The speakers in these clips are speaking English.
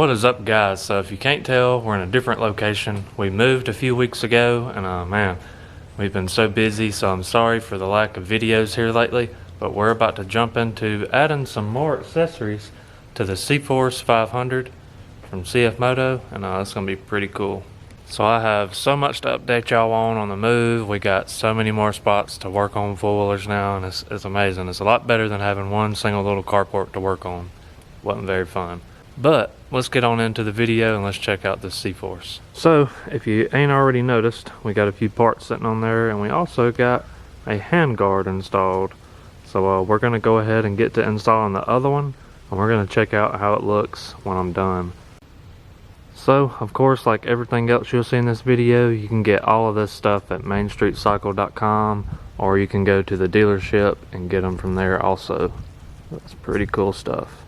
What is up, guys? So if you can't tell, we're in a different location. We moved a few weeks ago, and man, we've been so busy, so I'm sorry for the lack of videos here lately, but we're about to jump into adding some more accessories to the Cforce 500 from CFMoto, and it's going to be pretty cool. So I have so much to update y'all on the move. We got so many more spots to work on four-wheelers now, and it's amazing. It's a lot better than having one single little carport to work on. Wasn't very fun. But let's get on into the video and let's check out this Cforce. So if you ain't already noticed, we got a few parts sitting on there, and we also got a handguard installed. So we're going to go ahead and get to installing the other one, and we're going to check out how it looks when I'm done. So of course, like everything else you'll see in this video, you can get all of this stuff at mainstreetcycle.com, or you can go to the dealership and get them from there also. That's pretty cool stuff.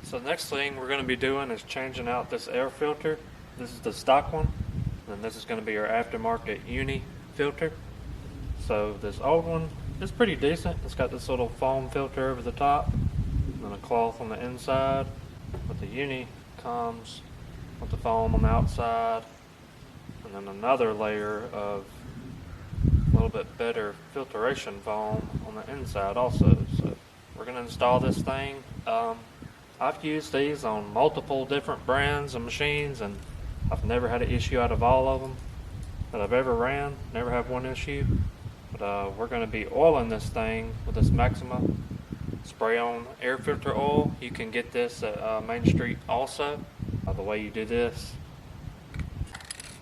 So the next thing we're going to be doing is changing out this air filter. This is the stock one, and this is going to be our aftermarket uni filter. So this old one is pretty decent. It's got this little foam filter over the top and then a cloth on the inside. But the uni comes with the foam on the outside and then another layer of a little bit better filtration foam on the inside also. So we're going to install this thing. I've used these on multiple different brands of machines, and I've never had an issue out of all of them that I've ever ran. Never have one issue. But we're going to be oiling this thing with this Maxima spray on air filter oil. You can get this at Main Street also. The way you do this,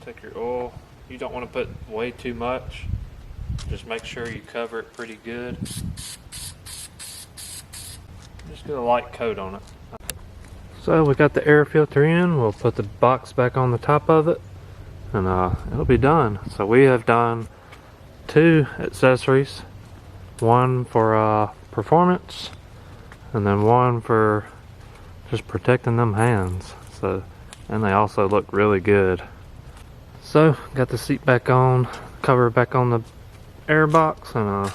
take your oil. You don't want to put way too much. Just make sure you cover it pretty good. Just get a light coat on it. So we got the air filter in. We'll put the box back on the top of it, and it'll be done. So we have done 2 accessories, one for performance and then one for just protecting them hands. So, and they also look really good. So got the seat back on, cover back on the air box, and I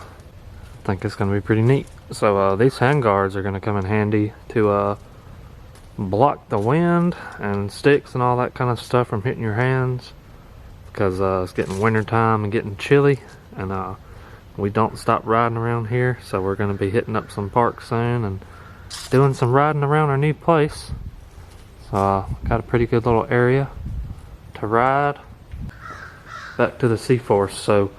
think it's going to be pretty neat. So these hand guards are going to come in handy to block the wind and sticks and all that kind of stuff from hitting your hands, because it's getting winter time and getting chilly, and we don't stop riding around here. So we're going to be hitting up some parks soon and doing some riding around our new place. So got a pretty good little area to ride. Back to the Cforce. So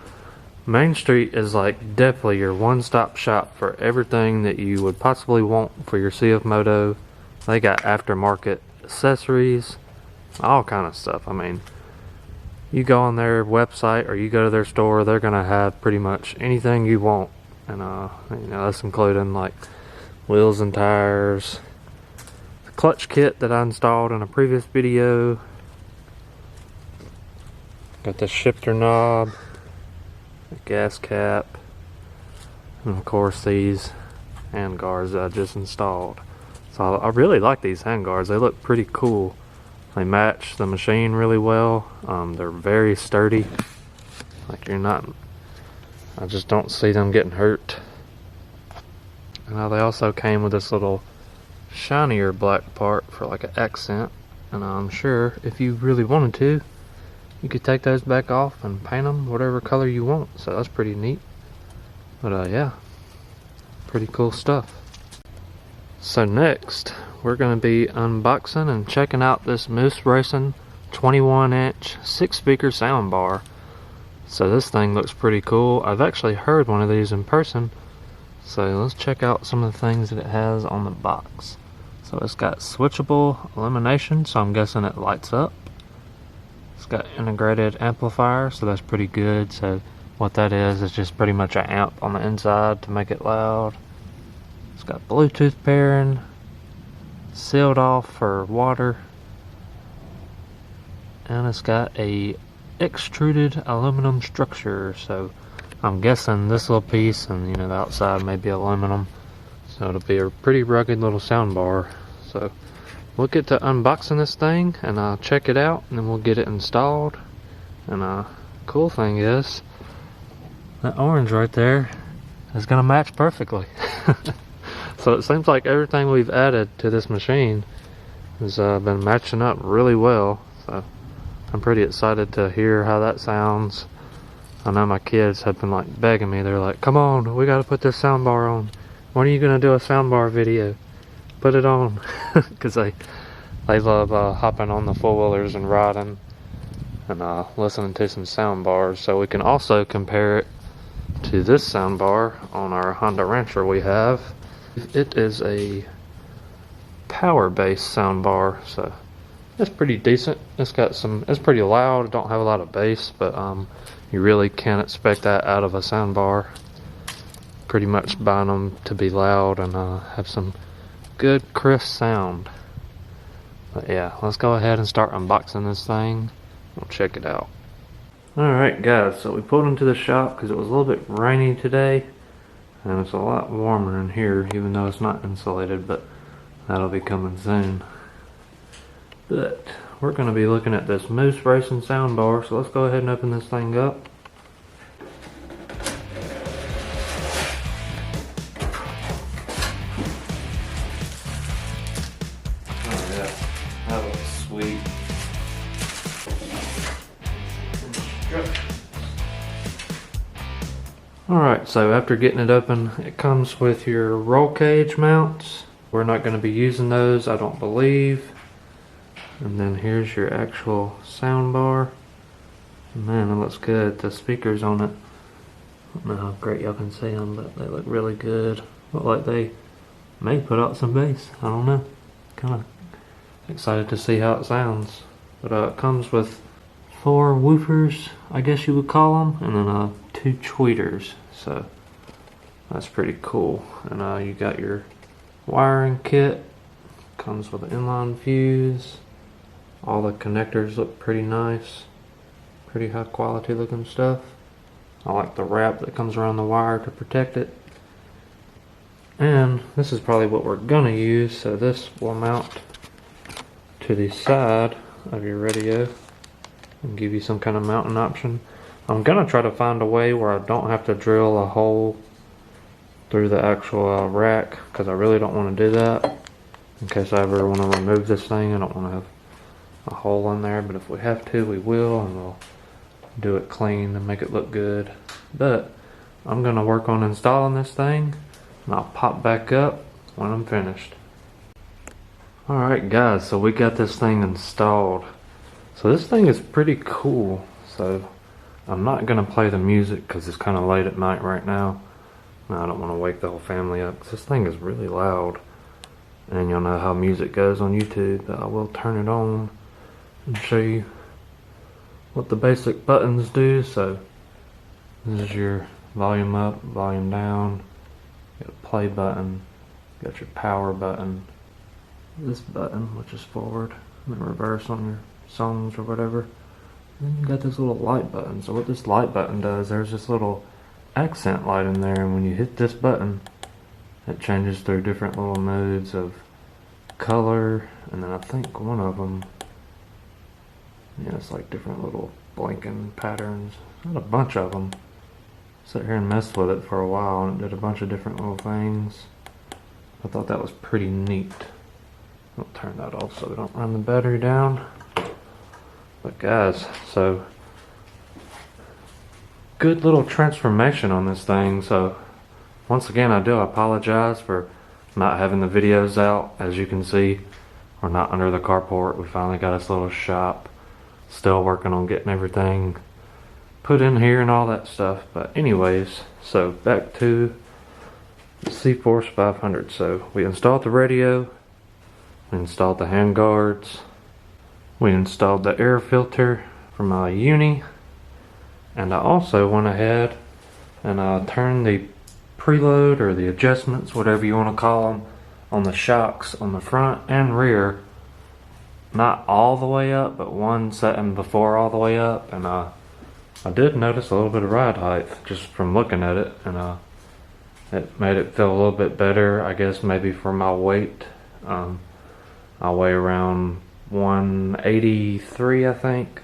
Main Street is like definitely your one-stop shop for everything that you would possibly want for your CFMoto. They got aftermarket accessories, all kind of stuff. I mean, you go on their website or you go to their store, they're gonna have pretty much anything you want, and you know, that's including like wheels and tires, the clutch kit that I installed in a previous video. Got the shifter knob, the gas cap, and of course these hand guards that I just installed. So I really like these hand guards. They look pretty cool. They match the machine really well. They're very sturdy. Like I just don't see them getting hurt. And they also came with this little shinier black part for like an accent. And I'm sure if you really wanted to, you could take those back off and paint them whatever color you want. So that's pretty neat. But yeah, pretty cool stuff. So next, we're going to be unboxing and checking out this Moose Racing 21-inch 6-speaker soundbar. So this thing looks pretty cool. I've actually heard one of these in person. So let's check out some of the things that it has on the box. So it's got switchable illumination, so I'm guessing it lights up. It's got integrated amplifier, so that's pretty good. So what that is just pretty much an amp on the inside to make it loud. It's got Bluetooth pairing, sealed off for water, and it's got a extruded aluminum structure. So I'm guessing this little piece and the outside may be aluminum, so it'll be a pretty rugged little sound bar. So we'll get to unboxing this thing and check it out, and then we'll get it installed. And cool thing is, that orange right there is gonna match perfectly. So it seems like everything we've added to this machine has been matching up really well. So I'm pretty excited to hear how that sounds. I know my kids have been like begging me. They're like, come on, we gotta put this soundbar on. When are you gonna do a soundbar video? Put it on. Because they love hopping on the four-wheelers and riding and listening to some soundbars. So we can also compare it to this soundbar on our Honda Rancher we have. It is a power-based soundbar, so it's pretty decent. It's pretty loud. It don't have a lot of bass, but you really can't expect that out of a soundbar. Pretty much buying them to be loud and have some good crisp sound. But yeah, let's go ahead and start unboxing this thing. We'll check it out. Alright guys, so we pulled into the shop because it was a little bit rainy today, and it's a lot warmer in here even though it's not insulated, but that'll be coming soon. But we're going to be looking at this Moose Racing soundbar, so let's go ahead and open this thing up. Oh yeah, that looks sweet. Alright, so after getting it open, it comes with your roll cage mounts. We're not going to be using those, I don't believe. And then here's your actual sound bar. Man, it looks good. The speakers on it, I don't know how great y'all can see them, but they look really good. Look like they may put out some bass. I don't know. Kind of excited to see how it sounds. But it comes with 4 woofers, I guess you would call them, and then 2 tweeters. So that's pretty cool. And you got your wiring kit. Comes with an inline fuse. All the connectors look pretty nice. Pretty high quality looking stuff. I like the wrap that comes around the wire to protect it. And this is probably what we're gonna use, so this will mount to the side of your radio and give you some kind of mounting option. I'm gonna try to find a way where I don't have to drill a hole through the actual rack, because I really don't want to do that. In case I ever want to remove this thing, I don't want to have a hole in there, but if we have to, we will, and we'll do it clean and make it look good. But I'm gonna work on installing this thing, and I'll pop back up when I'm finished. Alright guys, so we got this thing installed. So this thing is pretty cool. So I'm not gonna play the music because it's kind of late at night right now. I don't want to wake the whole family up because this thing is really loud, and you'll know how music goes on YouTube. But I will turn it on and show you what the basic buttons do. So this is your volume up, volume down. You got a play button, you got your power button, this button which is forward, and then reverse on your songs or whatever. And then you got this little light button. So what this light button does, there's this little accent light in there, and when you hit this button, it changes through different little modes of color, and then I think one of them, yeah, it's like different little blinking patterns. Not a bunch of them. Sat here and messed with it for a while, and it did a bunch of different little things. I thought that was pretty neat. I'll turn that off so we don't run the battery down. But guys, so good little transformation on this thing. So once again, I do apologize for not having the videos out. As you can see, we're not under the carport. We finally got us a little shop. Still working on getting everything put in here and all that stuff. But anyways, so back to the Cforce 500. So we installed the radio, we installed the hand guards, we installed the air filter from my Uni, and I also went ahead and turned the preload, or the adjustments, whatever you want to call them, on the shocks on the front and rear, not all the way up, but one setting before all the way up. And I did notice a little bit of ride height just from looking at it, and it made it feel a little bit better, I guess, maybe for my weight. I weigh around 183, I think,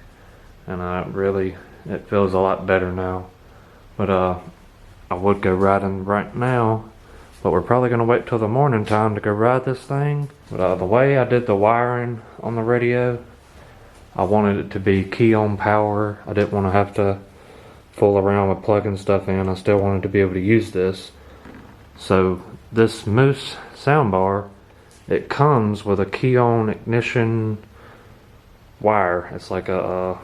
and it feels a lot better now But I would go riding right now, but we're probably gonna wait till the morning time to go ride this thing. But the way I did the wiring on the radio, I wanted it to be key on power. I didn't want to have to fool around with plugging stuff in. I still wanted to be able to use this. So this Moose soundbar, it comes with a key on ignition wire. It's like a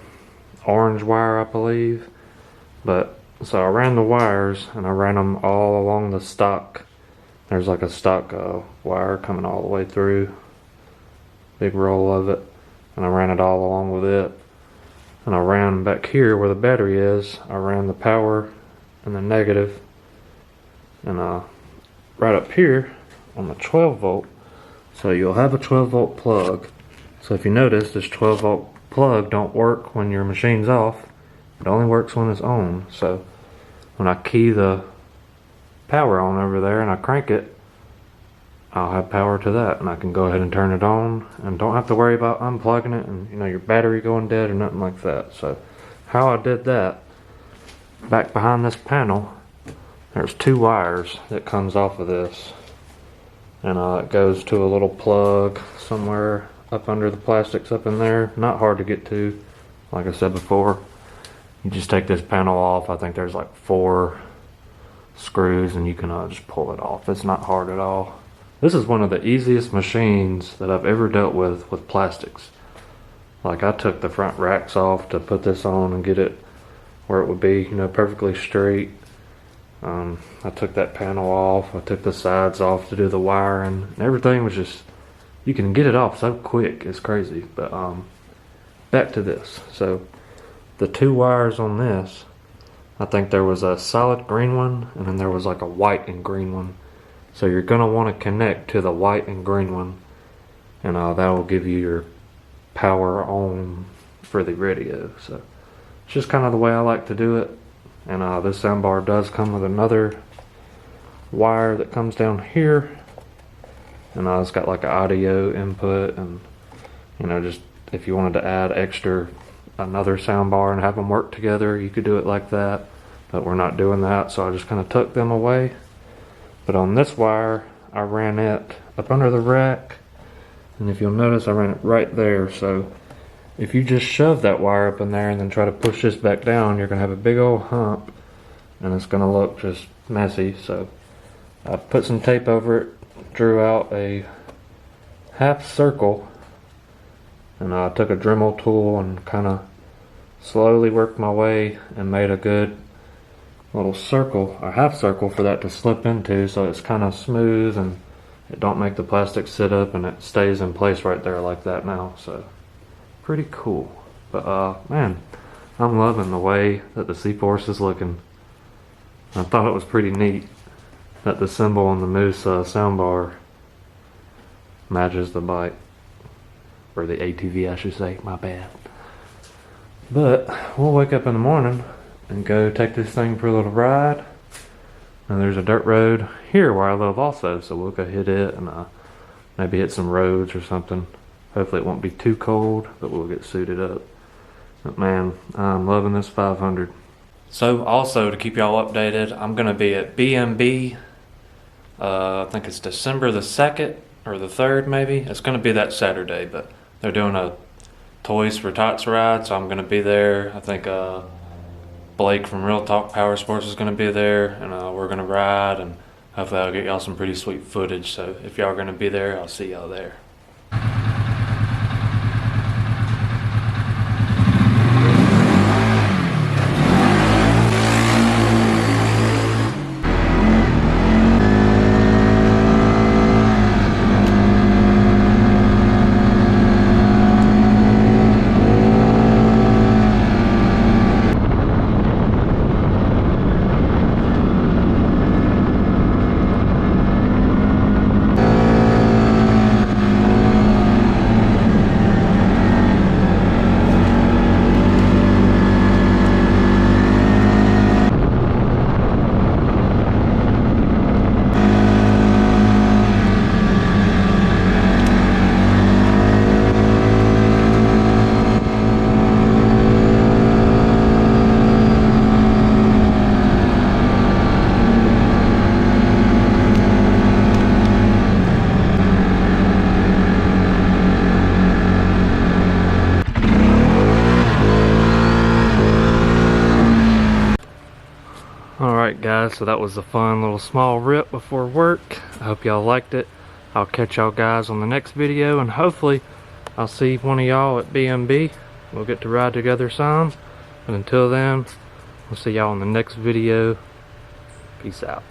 orange wire, I believe. But so I ran the wires and I ran them all along the stock. There's like a stock wire coming all the way through, big roll of it, and I ran it all along with it. And I ran back here where the battery is, I ran the power and the negative, and right up here on the 12 volt. So you'll have a 12 volt plug. So if you notice, this 12 volt plug don't work when your machine's off. It only works when it's on. So when I key the power on over there and I crank it, I'll have power to that, and I can go ahead and turn it on and don't have to worry about unplugging it and your battery going dead or nothing like that. So how I did that, back behind this panel, there's 2 wires that comes off of this, and it goes to a little plug somewhere up under the plastics up in there. Not hard to get to, like I said before. You just take this panel off. I think there's like 4 screws and you can just pull it off. It's not hard at all. This is one of the easiest machines that I've ever dealt with plastics. Like, I took the front racks off to put this on and get it where it would be, perfectly straight. I took that panel off. I took the sides off to do the wiring, and everything was just, you can get it off so quick, it's crazy. But back to this. So the 2 wires on this, I think there was a solid green one and then there was like a white and green one. So you're going to want to connect to the white and green one, and that will give you your power on for the radio. So it's just kind of the way I like to do it. And this soundbar does come with another wire that comes down here, and it's got like an audio input, and just if you wanted to add another soundbar and have them work together, you could do it like that. But we're not doing that, so I just kind of tucked them away. But on this wire, I ran it up under the rack, and if you'll notice, I ran it right there. So if you just shove that wire up in there and then try to push this back down, you're gonna have a big old hump, and it's gonna look just messy. So I put some tape over it, drew out a half circle, and I took a Dremel tool and kind of slowly worked my way and made a good little circle, a half circle, for that to slip into, so it's kind of smooth and it don't make the plastic sit up, and it stays in place right there like that now. So pretty cool. But man, I'm loving the way that the Cforce is looking. I thought it was pretty neat that the symbol on the Moose soundbar matches the bike, or the ATV I should say, my bad. But we'll wake up in the morning and go take this thing for a little ride. And there's a dirt road here where I live also, so we'll go hit it and maybe hit some roads or something. Hopefully it won't be too cold, but we'll get suited up. But man, I'm loving this 500. So also, to keep y'all updated, I'm gonna be at BMB, I think it's December the 2nd or the 3rd maybe. It's gonna be that Saturday, but they're doing a Toys for Tots ride, so I'm gonna be there. I think Blake from Real Talk Power Sports is going to be there, and we're going to ride, and hopefully I'll get y'all some pretty sweet footage. So if y'all are going to be there, I'll see y'all there. Alright guys, so that was a fun little small rip before work. I hope y'all liked it. I'll catch y'all guys on the next video, and hopefully I'll see one of y'all at BMB. We'll get to ride together some. And until then, we'll see y'all in the next video. Peace out.